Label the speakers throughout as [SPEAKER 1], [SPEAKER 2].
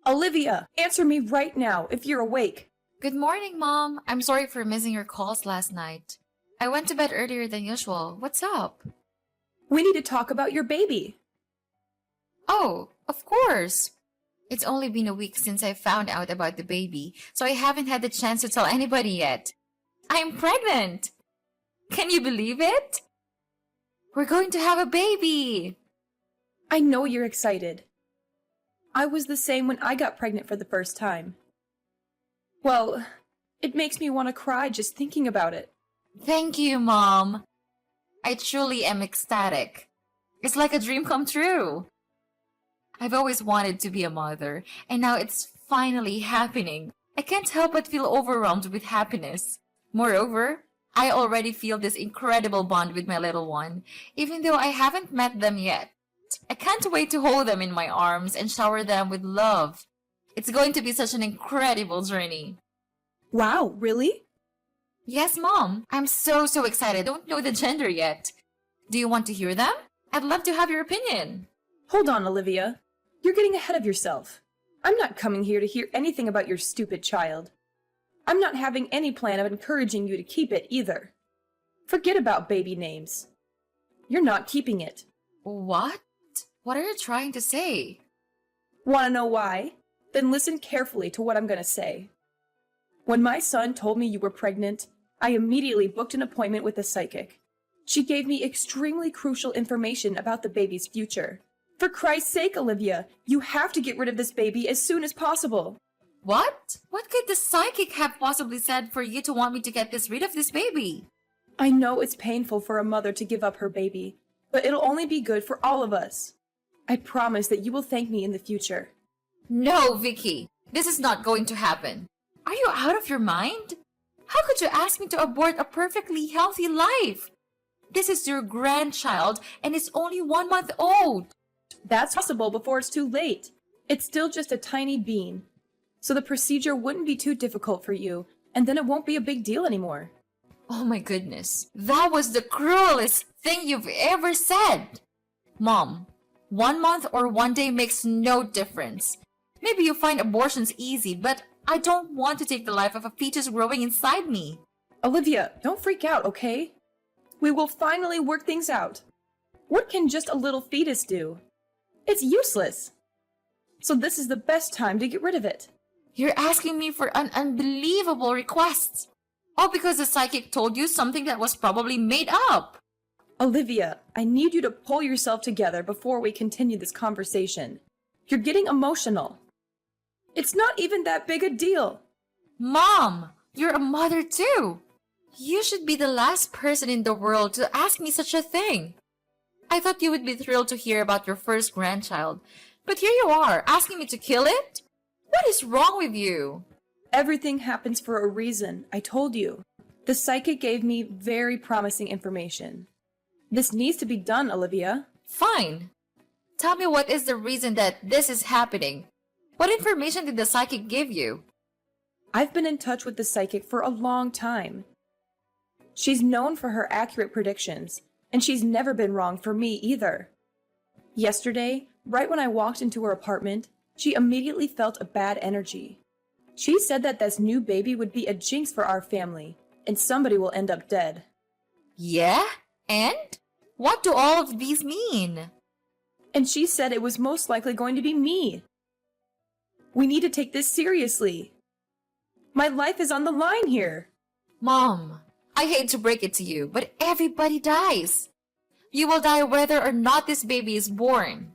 [SPEAKER 1] Olivia, answer me right now if you're awake.
[SPEAKER 2] Good morning, Mom. I'm sorry for missing your calls last night. I went to bed earlier than usual. What's up?
[SPEAKER 1] We need to talk about your baby.
[SPEAKER 2] Oh, of course. It's only been a week since I found out about the baby, so I haven't had the chance to tell anybody yet. I'm pregnant! Can you believe it? We're going to have a baby!
[SPEAKER 1] I know you're excited. I was the same when I got pregnant for the first time. Well, it makes me want to cry just thinking about it.
[SPEAKER 2] Thank you, Mom. I truly am ecstatic. It's like a dream come true. I've always wanted to be a mother, and now it's finally happening. I can't help but feel overwhelmed with happiness. Moreover, I already feel this incredible bond with my little one, even though I haven't met them yet. I can't wait to hold them in my arms and shower them with love. It's going to be such an incredible journey.
[SPEAKER 1] Wow, really?
[SPEAKER 2] Yes, Mom. I'm so excited. I don't know the gender yet. Do you want to hear them? I'd love to have your opinion.
[SPEAKER 1] Hold on, Olivia. You're getting ahead of yourself. I'm not coming here to hear anything about your stupid child. I'm not having any plan of encouraging you to keep it either. Forget about baby names. You're not keeping it.
[SPEAKER 2] What? What are you trying to say?
[SPEAKER 1] Want to know why? Then listen carefully to what I'm going to say. When my son told me you were pregnant, I immediately booked an appointment with a psychic. She gave me extremely crucial information about the baby's future. For Christ's sake, Olivia, you have to get rid of this baby as soon as possible.
[SPEAKER 2] What? What could the psychic have possibly said for you to want me to get rid of this baby?
[SPEAKER 1] I know it's painful for a mother to give up her baby, but it'll only be good for all of us. I promise that you will thank me in the future.
[SPEAKER 2] No, Vicky. This is not going to happen. Are you out of your mind? How could you ask me to abort a perfectly healthy life? This is your grandchild, and it's only 1 month old.
[SPEAKER 1] That's possible before it's too late. It's still just a tiny bean. So the procedure wouldn't be too difficult for you, and then it won't be a big deal anymore.
[SPEAKER 2] Oh my goodness. That was the cruelest thing you've ever said. Mom, 1 month or 1 day makes no difference. Maybe you find abortions easy, but I don't want to take the life of a fetus growing inside me.
[SPEAKER 1] Olivia, don't freak out, okay? We will finally work things out. What can just a little fetus do? It's useless. So this is the best time to get rid of it.
[SPEAKER 2] You're asking me for an unbelievable request. All because the psychic told you something that was probably made up.
[SPEAKER 1] Olivia, I need you to pull yourself together before we continue this conversation. You're getting emotional. It's not even that big a deal.
[SPEAKER 2] Mom, you're a mother too. You should be the last person in the world to ask me such a thing. I thought you would be thrilled to hear about your first grandchild, but here you are, asking me to kill it? What is wrong with you?
[SPEAKER 1] Everything happens for a reason, I told you. The psychic gave me very promising information. This needs to be done, Olivia.
[SPEAKER 2] Fine. Tell me what is the reason that this is happening. What information did the psychic give you?
[SPEAKER 1] I've been in touch with the psychic for a long time. She's known for her accurate predictions, and she's never been wrong for me either. Yesterday, right when I walked into her apartment, she immediately felt a bad energy. She said that this new baby would be a jinx for our family, and somebody will end up dead.
[SPEAKER 2] Yeah? And? What do all of these mean?
[SPEAKER 1] And she said it was most likely going to be me. We need to take this seriously. My life is on the line here.
[SPEAKER 2] Mom, I hate to break it to you, but everybody dies. You will die whether or not this baby is born.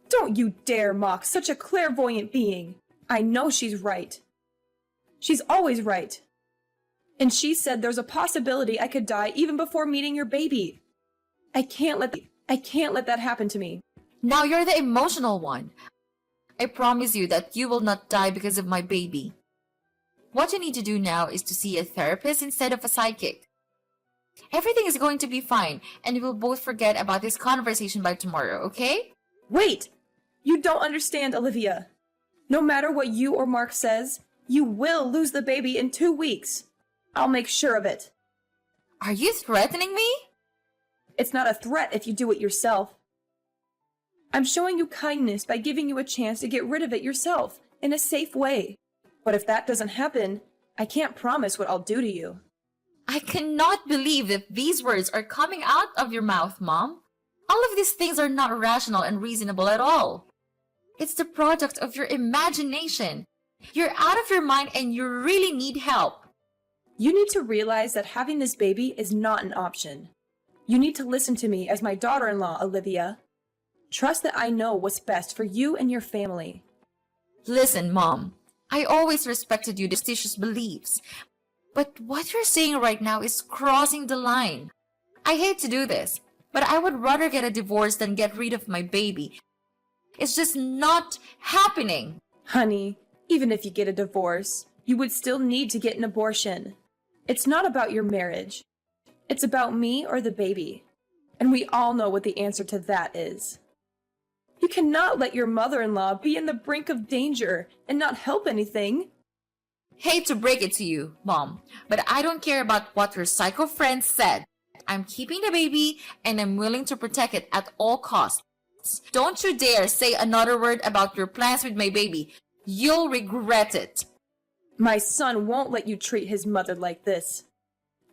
[SPEAKER 1] Don't you dare mock such a clairvoyant being. I know she's right. She's always right. And she said there's a possibility I could die even before meeting your baby. I can't let that happen to me.
[SPEAKER 2] Now you're the emotional one. I promise you that you will not die because of my baby. What you need to do now is to see a therapist instead of a psychic. Everything is going to be fine, and we will both forget about this conversation by tomorrow, okay?
[SPEAKER 1] Wait! You don't understand, Olivia. No matter what you or Mark says, you will lose the baby in 2 weeks. I'll make sure of it.
[SPEAKER 2] Are you threatening me?
[SPEAKER 1] It's not a threat if you do it yourself. I'm showing you kindness by giving you a chance to get rid of it yourself, in a safe way. But if that doesn't happen, I can't promise what I'll do to you.
[SPEAKER 2] I cannot believe that these words are coming out of your mouth, Mom. All of these things are not rational and reasonable at all. It's the product of your imagination. You're out of your mind and you really need help.
[SPEAKER 1] You need to realize that having this baby is not an option. You need to listen to me as my daughter-in-law, Olivia. Trust that I know what's best for you and your family.
[SPEAKER 2] Listen, Mom, I always respected your superstitious beliefs, but what you're saying right now is crossing the line. I hate to do this, but I would rather get a divorce than get rid of my baby. It's just not happening.
[SPEAKER 1] Honey, even if you get a divorce, you would still need to get an abortion. It's not about your marriage. It's about me or the baby. And we all know what the answer to that is. You cannot let your mother-in-law be in the brink of danger and not help anything.
[SPEAKER 2] Hate to break it to you, Mom, but I don't care about what your psycho friend said. I'm keeping the baby and I'm willing to protect it at all costs. Don't you dare say another word about your plans with my baby. You'll regret it.
[SPEAKER 1] My son won't let you treat his mother like this.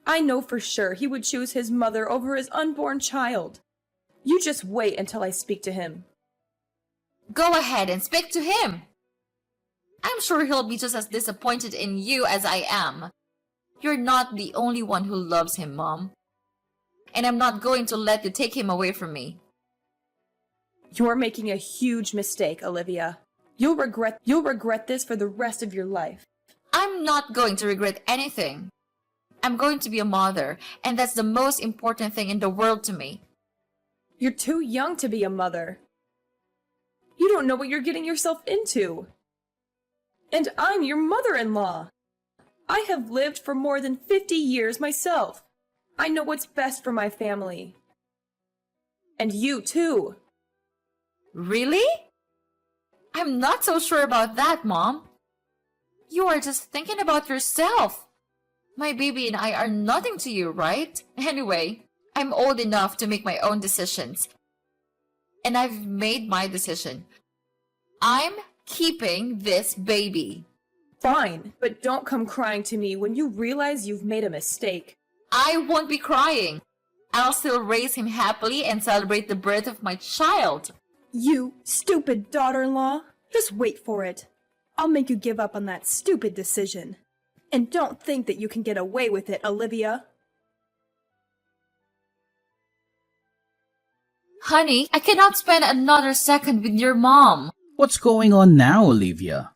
[SPEAKER 1] I know for sure he would choose his mother over his unborn child. You just wait until I speak to him.
[SPEAKER 2] Go ahead and speak to him. I'm sure he'll be just as disappointed in you as I am. You're not the only one who loves him, Mom. And I'm not going to let you take him away from me.
[SPEAKER 1] You're making a huge mistake, Olivia. You'll regret this for the rest of your life.
[SPEAKER 2] I'm not going to regret anything. I'm going to be a mother, and that's the most important thing in the world to me.
[SPEAKER 1] You're too young to be a mother. You don't know what you're getting yourself into. And I'm your mother-in-law. I have lived for more than 50 years myself. I know what's best for my family. And you too.
[SPEAKER 2] Really? I'm not so sure about that, Mom. You are just thinking about yourself. My baby and I are nothing to you, right? Anyway, I'm old enough to make my own decisions. And I've made my decision. I'm keeping this baby.
[SPEAKER 1] Fine, but don't come crying to me when you realize you've made a mistake.
[SPEAKER 2] I won't be crying. I'll still raise him happily and celebrate the birth of my child.
[SPEAKER 1] You stupid daughter-in-law. Just wait for it. I'll make you give up on that stupid decision. And don't think that you can get away with it, Olivia.
[SPEAKER 2] Honey, I cannot spend another second with your mom.
[SPEAKER 3] What's going on now, Olivia?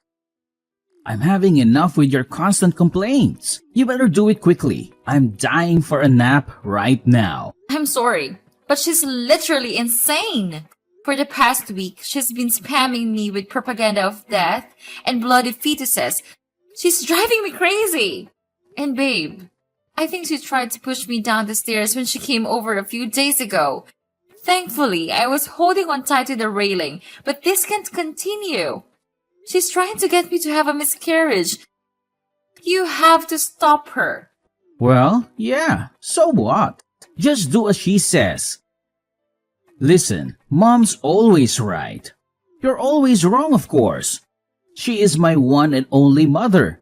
[SPEAKER 3] I'm having enough with your constant complaints. You better do it quickly. I'm dying for a nap right now.
[SPEAKER 2] I'm sorry, but she's literally insane. For the past week, she's been spamming me with propaganda of death and bloody fetuses. She's driving me crazy. And babe, I think she tried to push me down the stairs when she came over a few days ago. Thankfully, I was holding on tight to the railing, but this can't continue. She's trying to get me to have a miscarriage. You have to stop her.
[SPEAKER 3] Well, yeah, so what? Just do as she says. Listen, Mom's always right. You're always wrong, of course. She is my one and only mother.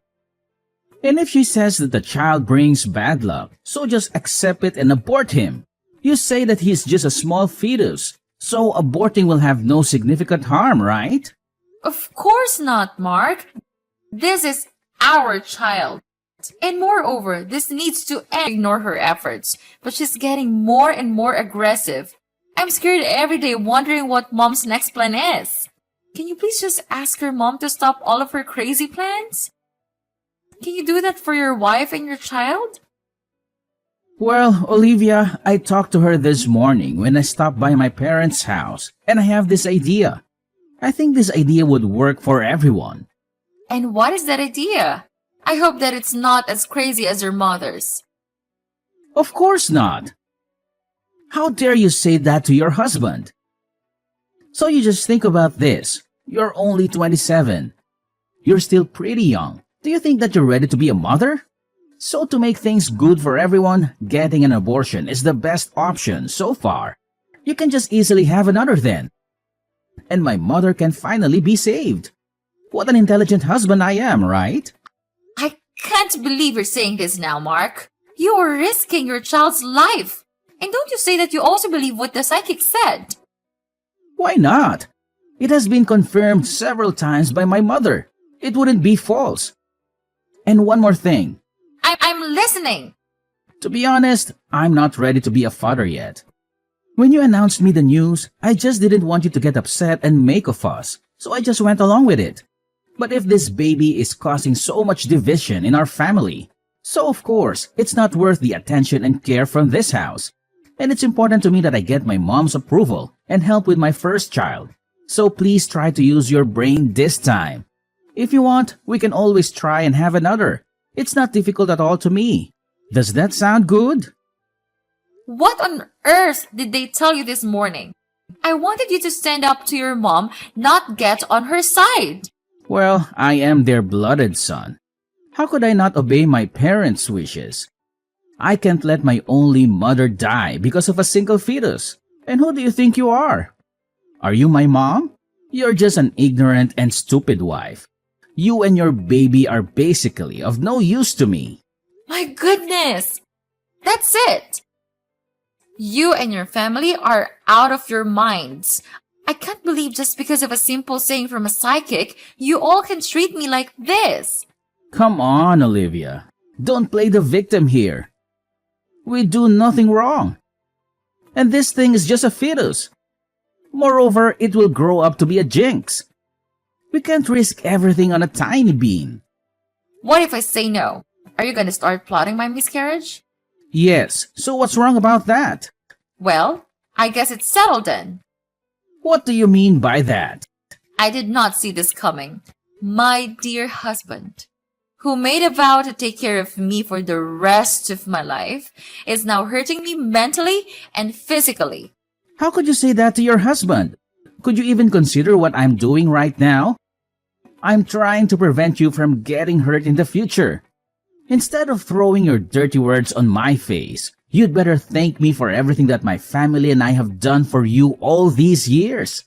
[SPEAKER 3] And if she says that the child brings bad luck, so just accept it and abort him. You say that he's just a small fetus, so aborting will have no significant harm, right?
[SPEAKER 2] Of course not, Mark. This is our child. And moreover, this needs to end. Ignore her efforts, but she's getting more and more aggressive. I'm scared every day wondering what Mom's next plan is. Can you please just ask your mom to stop all of her crazy plans? Can you do that for your wife and your child?
[SPEAKER 3] Well, Olivia, I talked to her this morning when I stopped by my parents' house, and I have this idea. I think this idea would work for everyone.
[SPEAKER 2] And what is that idea? I hope that it's not as crazy as your mother's.
[SPEAKER 3] Of course not. How dare you say that to your husband? So you just think about this. You're only 27. You're still pretty young. Do you think that you're ready to be a mother? So to make things good for everyone, getting an abortion is the best option so far. You can just easily have another then. And my mother can finally be saved. What an intelligent husband I am, right?
[SPEAKER 2] I can't believe you're saying this now, Mark. You are risking your child's life. And don't you say that you also believe what the psychic said?
[SPEAKER 3] Why not? It has been confirmed several times by my mother. It wouldn't be false. And one more thing.
[SPEAKER 2] I'm listening.
[SPEAKER 3] To be honest, I'm not ready to be a father yet. When you announced me the news, I just didn't want you to get upset and make a fuss, so I just went along with it. But if this baby is causing so much division in our family, so of course, it's not worth the attention and care from this house. And it's important to me that I get my mom's approval and help with my first child. So please try to use your brain this time. If you want, we can always try and have another. It's not difficult at all to me. Does that sound good?
[SPEAKER 2] What on earth did they tell you this morning? I wanted you to stand up to your mom, not get on her side.
[SPEAKER 3] Well, I am their blooded son. How could I not obey my parents' wishes? I can't let my only mother die because of a single fetus. And who do you think you are? Are you my mom? You're just an ignorant and stupid wife. You and your baby are basically of no use to me.
[SPEAKER 2] My goodness! That's it! You and your family are out of your minds. I can't believe just because of a simple saying from a psychic, you all can treat me like this.
[SPEAKER 3] Come on, Olivia. Don't play the victim here. We do nothing wrong. And this thing is just a fetus. Moreover, it will grow up to be a jinx. We can't risk everything on a tiny bean.
[SPEAKER 2] What if I say no? Are you going to start plotting my miscarriage?
[SPEAKER 3] Yes, so what's wrong about that?
[SPEAKER 2] Well, I guess it's settled then.
[SPEAKER 3] What do you mean by that?
[SPEAKER 2] I did not see this coming. My dear husband, who made a vow to take care of me for the rest of my life, is now hurting me mentally and physically.
[SPEAKER 3] How could you say that to your husband? Could you even consider what I'm doing right now? I'm trying to prevent you from getting hurt in the future. Instead of throwing your dirty words on my face, you'd better thank me for everything that my family and I have done for you all these years.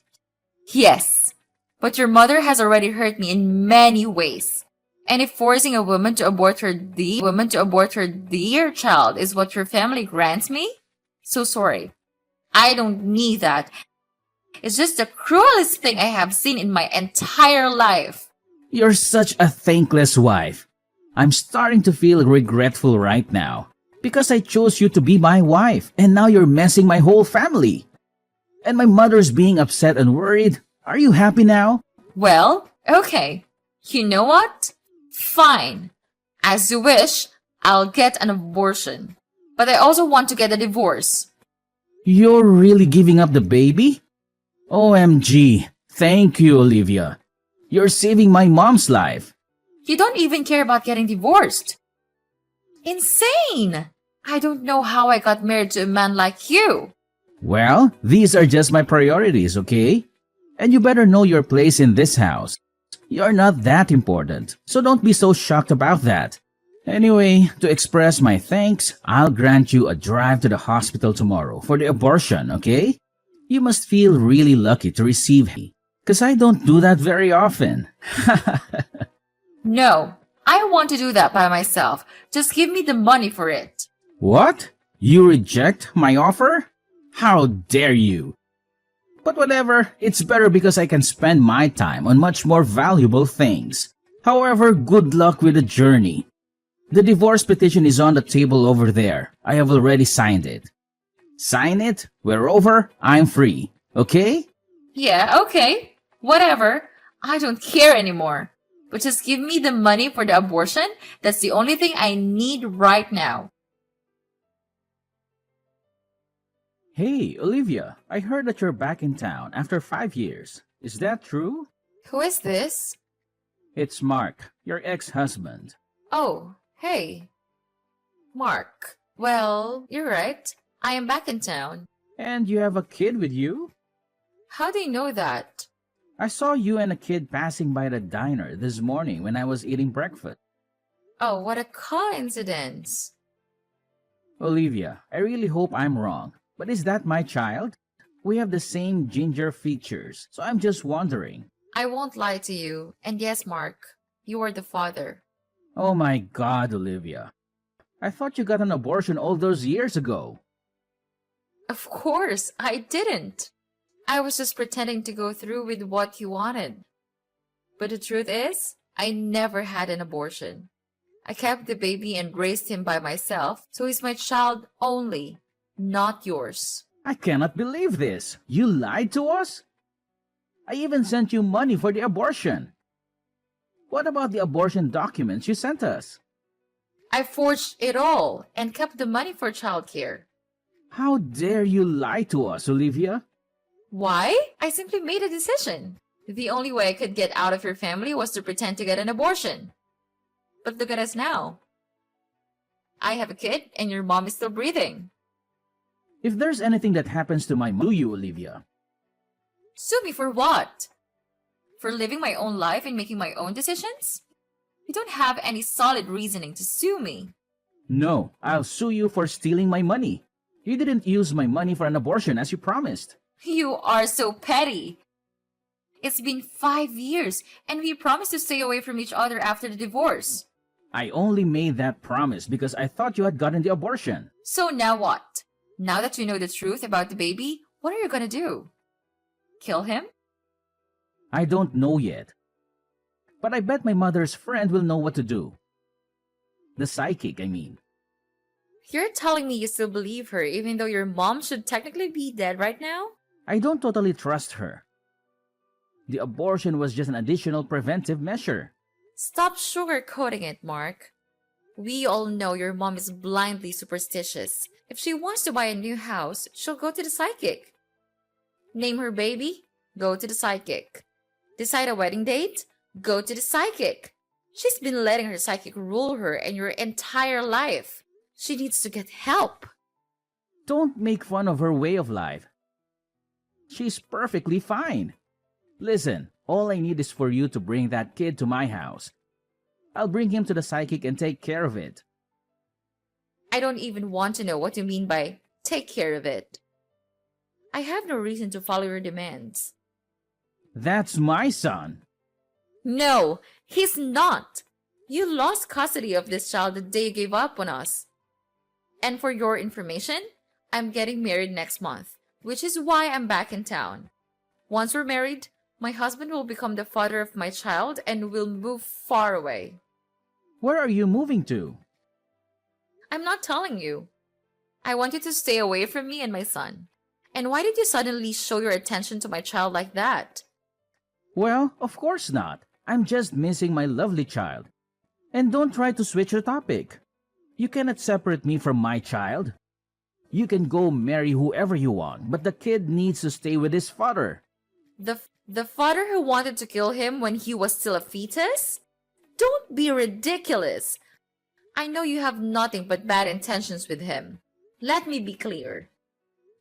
[SPEAKER 2] Yes, but your mother has already hurt me in many ways. And if forcing a woman to abort her dear child is what your family grants me, so sorry. I don't need that. It's just the cruelest thing I have seen in my entire life.
[SPEAKER 3] You're such a thankless wife. I'm starting to feel regretful right now because I chose you to be my wife and now you're messing my whole family. And my mother's being upset and worried. Are you happy now?
[SPEAKER 2] Well, okay. You know what? Fine. As you wish, I'll get an abortion. But I also want to get a divorce.
[SPEAKER 3] You're really giving up the baby? OMG. Thank you, Olivia. You're saving my mom's life.
[SPEAKER 2] You don't even care about getting divorced. Insane! I don't know how I got married to a man like you.
[SPEAKER 3] Well, these are just my priorities, okay? And you better know your place in this house. You're not that important, so don't be so shocked about that. Anyway, to express my thanks, I'll grant you a drive to the hospital tomorrow for the abortion, okay? You must feel really lucky to receive me, because I don't do that very often.
[SPEAKER 2] No, I want to do that by myself. Just give me the money for it.
[SPEAKER 3] What? You reject my offer? How dare you? But whatever, it's better because I can spend my time on much more valuable things. However, good luck with the journey. The divorce petition is on the table over there. I have already signed it. Sign it, we're over, I'm free. Okay?
[SPEAKER 2] Yeah, okay. Whatever. I don't care anymore. But just give me the money for the abortion. That's the only thing I need right now.
[SPEAKER 3] Hey, Olivia, I heard that you're back in town after 5 years. Is that true?
[SPEAKER 2] Who is this?
[SPEAKER 3] It's Mark, your ex-husband.
[SPEAKER 2] Oh, hey. Mark. Well, you're right. I am back in town.
[SPEAKER 3] And you have a kid with you?
[SPEAKER 2] How do you know that?
[SPEAKER 3] I saw you and a kid passing by the diner this morning when I was eating breakfast.
[SPEAKER 2] Oh, what a coincidence.
[SPEAKER 3] Olivia, I really hope I'm wrong, but is that my child? We have the same ginger features, so I'm just wondering,
[SPEAKER 2] I won't lie to you. And yes, Mark, you are the father.
[SPEAKER 3] Oh my God, Olivia. I thought you got an abortion all those years ago.
[SPEAKER 2] Of course, I didn't. I was just pretending to go through with what you wanted. But the truth is, I never had an abortion. I kept the baby and raised him by myself, so he's my child only, not yours.
[SPEAKER 3] I cannot believe this. You lied to us? I even sent you money for the abortion. What about the abortion documents you sent us?
[SPEAKER 2] I forged it all and kept the money for childcare.
[SPEAKER 3] How dare you lie to us, Olivia?
[SPEAKER 2] Why? I simply made a decision. The only way I could get out of your family was to pretend to get an abortion. But look at us now. I have a kid and your mom is still breathing.
[SPEAKER 3] If there's anything that happens to my mother, you, Olivia.
[SPEAKER 2] Sue me for what? For living my own life and making my own decisions? You don't have any solid reasoning to sue me.
[SPEAKER 3] No, I'll sue you for stealing my money. You didn't use my money for an abortion as you promised.
[SPEAKER 2] You are so petty. It's been 5 years and we promised to stay away from each other after the divorce.
[SPEAKER 3] I only made that promise because I thought you had gotten the abortion.
[SPEAKER 2] So now what? Now that you know the truth about the baby, what are you gonna do? Kill him?
[SPEAKER 3] I don't know yet. But I bet my mother's friend will know what to do. The psychic, I mean.
[SPEAKER 2] You're telling me you still believe her even though your mom should technically be dead right now?
[SPEAKER 3] I don't totally trust her. The abortion was just an additional preventive measure.
[SPEAKER 2] Stop sugarcoating it, Mark. We all know your mom is blindly superstitious. If she wants to buy a new house, she'll go to the psychic. Name her baby? Go to the psychic. Decide a wedding date? Go to the psychic. She's been letting her psychic rule her and your entire life. She needs to get help.
[SPEAKER 3] Don't make fun of her way of life. She's perfectly fine. Listen, all I need is for you to bring that kid to my house. I'll bring him to the psychic and take care of it.
[SPEAKER 2] I don't even want to know what you mean by take care of it. I have no reason to follow your demands.
[SPEAKER 3] That's my son.
[SPEAKER 2] No, he's not. You lost custody of this child the day you gave up on us. And for your information, I'm getting married next month, which is why I'm back in town. Once we're married, my husband will become the father of my child and we'll move far away.
[SPEAKER 3] Where are you moving to?
[SPEAKER 2] I'm not telling you. I want you to stay away from me and my son. And why did you suddenly show your attention to my child like that?
[SPEAKER 3] Well, of course not. I'm just missing my lovely child. And don't try to switch the topic. You cannot separate me from my child. You can go marry whoever you want, but the kid needs to stay with his father.
[SPEAKER 2] The father who wanted to kill him when he was still a fetus? Don't be ridiculous. I know you have nothing but bad intentions with him. Let me be clear.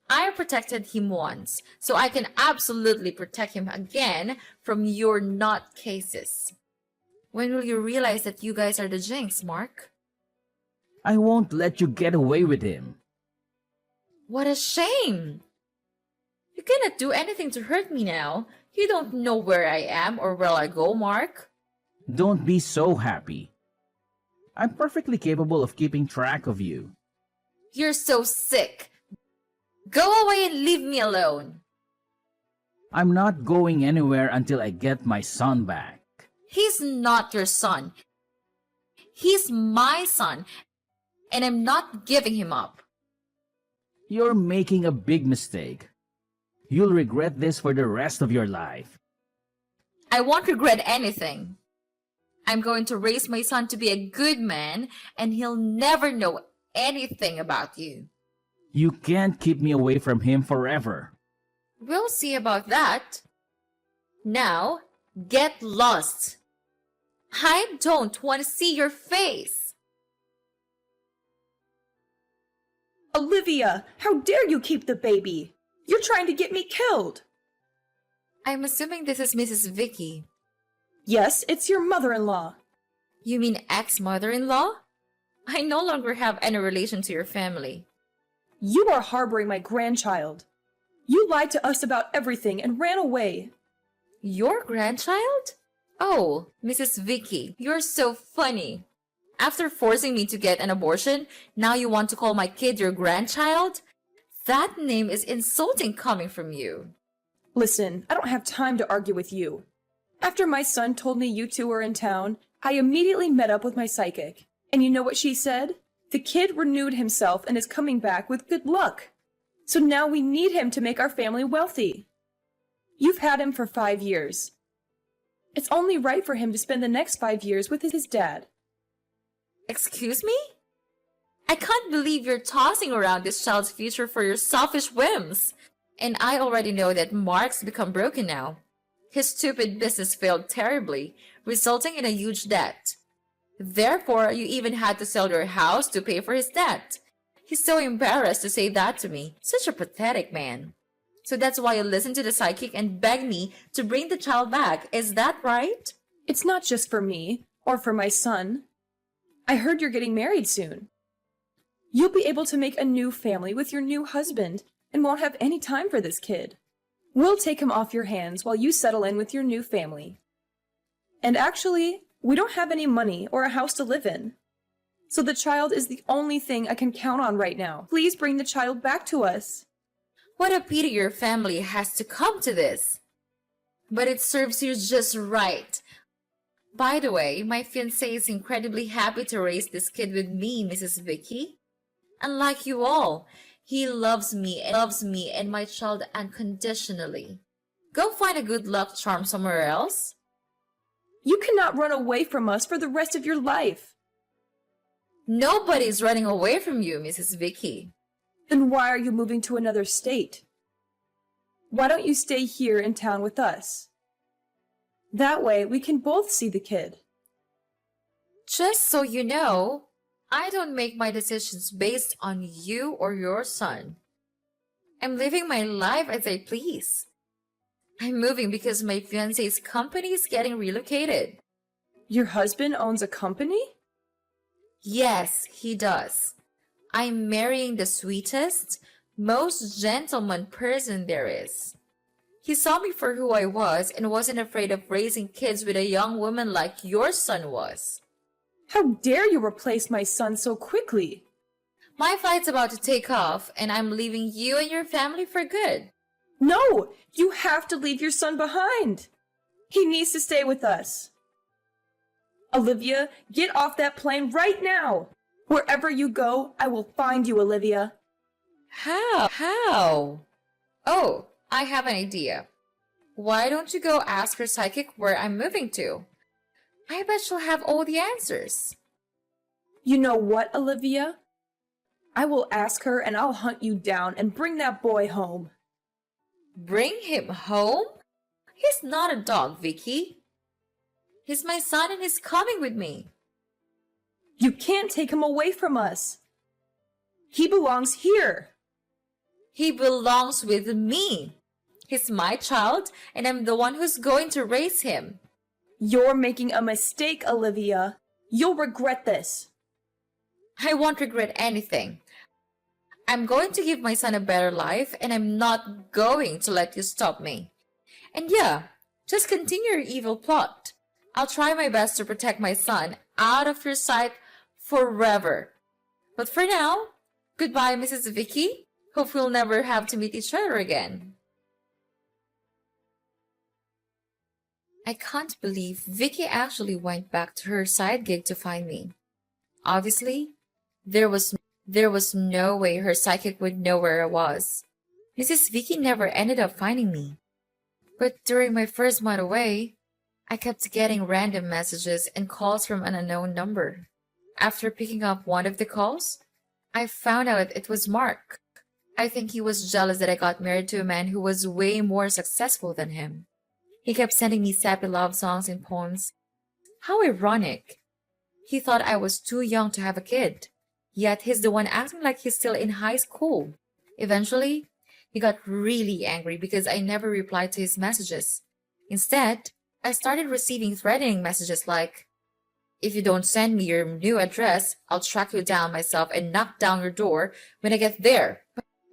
[SPEAKER 2] I protected him once, so I can absolutely protect him again from your nutcases. When will you realize that you guys are the jinx, Mark?
[SPEAKER 3] I won't let you get away with him.
[SPEAKER 2] What a shame! You cannot do anything to hurt me now. You don't know where I am or where I go, Mark.
[SPEAKER 3] Don't be so happy. I'm perfectly capable of keeping track of you.
[SPEAKER 2] You're so sick. Go away and leave me alone.
[SPEAKER 3] I'm not going anywhere until I get my son back.
[SPEAKER 2] He's not your son. He's my son, and I'm not giving him up.
[SPEAKER 3] You're making a big mistake. You'll regret this for the rest of your life.
[SPEAKER 2] I won't regret anything. I'm going to raise my son to be a good man, and he'll never know anything about you.
[SPEAKER 3] You can't keep me away from him forever.
[SPEAKER 2] We'll see about that. Now, get lost. I don't want to see your face.
[SPEAKER 1] Olivia, how dare you keep the baby? You're trying to get me killed.
[SPEAKER 2] I'm assuming this is Mrs. Vicky.
[SPEAKER 1] Yes, it's your mother-in-law.
[SPEAKER 2] You mean ex-mother-in-law? I no longer have any relation to your family.
[SPEAKER 1] You are harboring my grandchild. You lied to us about everything and ran away.
[SPEAKER 2] Your grandchild? Oh, Mrs. Vicky, you're so funny. After forcing me to get an abortion, now you want to call my kid your grandchild? That name is insulting coming from you.
[SPEAKER 1] Listen, I don't have time to argue with you. After my son told me you two were in town, I immediately met up with my psychic. And you know what she said? The kid renewed himself and is coming back with good luck. So now we need him to make our family wealthy. You've had him for 5 years. It's only right for him to spend the next 5 years with his dad.
[SPEAKER 2] Excuse me? I can't believe you're tossing around this child's future for your selfish whims. And I already know that Mark's become broken now. His stupid business failed terribly, resulting in a huge debt. Therefore, you even had to sell your house to pay for his debt. He's so embarrassed to say that to me. Such a pathetic man. So that's why you listened to the psychic and begged me to bring the child back. Is that right?
[SPEAKER 1] It's not just for me, or for my son. I heard you're getting married soon. You'll be able to make a new family with your new husband and won't have any time for this kid. We'll take him off your hands while you settle in with your new family. And actually, we don't have any money or a house to live in. So the child is the only thing I can count on right now. Please bring the child back to us.
[SPEAKER 2] What a pity your family has to come to this. But it serves you just right. By the way, my fiancé is incredibly happy to raise this kid with me, Mrs. Vicky. Unlike you all, he loves me and my child unconditionally. Go find a good luck charm somewhere else.
[SPEAKER 1] You cannot run away from us for the rest of your life.
[SPEAKER 2] Nobody's running away from you, Mrs. Vicky.
[SPEAKER 1] Then why are you moving to another state? Why don't you stay here in town with us? That way we can both see the kid.
[SPEAKER 2] Just so you know, I don't make my decisions based on you or your son. I'm living my life as I please. I'm moving because my fiancé's company is getting relocated.
[SPEAKER 1] Your husband owns a company?
[SPEAKER 2] Yes, he does. I'm marrying the sweetest, most gentleman person there is. He saw me for who I was and wasn't afraid of raising kids with a young woman like your son was.
[SPEAKER 1] How dare you replace my son so quickly?
[SPEAKER 2] My flight's about to take off, and I'm leaving you and your family for good.
[SPEAKER 1] No! You have to leave your son behind! He needs to stay with us. Olivia, get off that plane right now! Wherever you go, I will find you, Olivia.
[SPEAKER 2] How? Oh, I have an idea. Why don't you go ask her psychic where I'm moving to? I bet she'll have all the answers.
[SPEAKER 1] You know what, Olivia? I will ask her and I'll hunt you down and bring that boy home.
[SPEAKER 2] Bring him home? He's not a dog, Vicky. He's my son and he's coming with me.
[SPEAKER 1] You can't take him away from us. He belongs here.
[SPEAKER 2] He belongs with me. He's my child and I'm the one who's going to raise him.
[SPEAKER 1] You're making a mistake, Olivia. You'll regret this.
[SPEAKER 2] I won't regret anything. I'm going to give my son a better life and I'm not going to let you stop me. And yeah, just continue your evil plot. I'll try my best to protect my son out of your sight forever. But for now, goodbye, Mrs. Vicky. Hope we'll never have to meet each other again. I can't believe Vicky actually went back to her side gig to find me. Obviously, there was no way her psychic would know where I was. Mrs. Vicky never ended up finding me. But during my first month away, I kept getting random messages and calls from an unknown number. After picking up one of the calls, I found out it was Mark. I think he was jealous that I got married to a man who was way more successful than him. He kept sending me sappy love songs and poems. How ironic. He thought I was too young to have a kid. Yet he's the one acting like he's still in high school. Eventually, he got really angry because I never replied to his messages. Instead, I started receiving threatening messages like, "If you don't send me your new address, I'll track you down myself and knock down your door when I get there."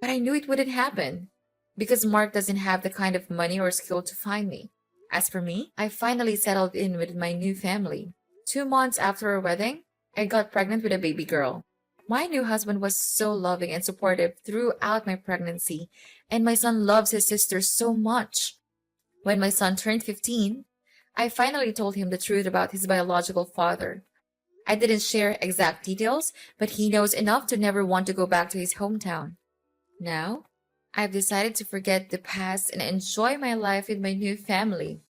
[SPEAKER 2] But I knew it wouldn't happen because Mark doesn't have the kind of money or skill to find me. As for me, I finally settled in with my new family. 2 months after our wedding, I got pregnant with a baby girl. My new husband was so loving and supportive throughout my pregnancy, and my son loves his sister so much. When my son turned 15, I finally told him the truth about his biological father. I didn't share exact details, but he knows enough to never want to go back to his hometown. Now, I've decided to forget the past and enjoy my life with my new family.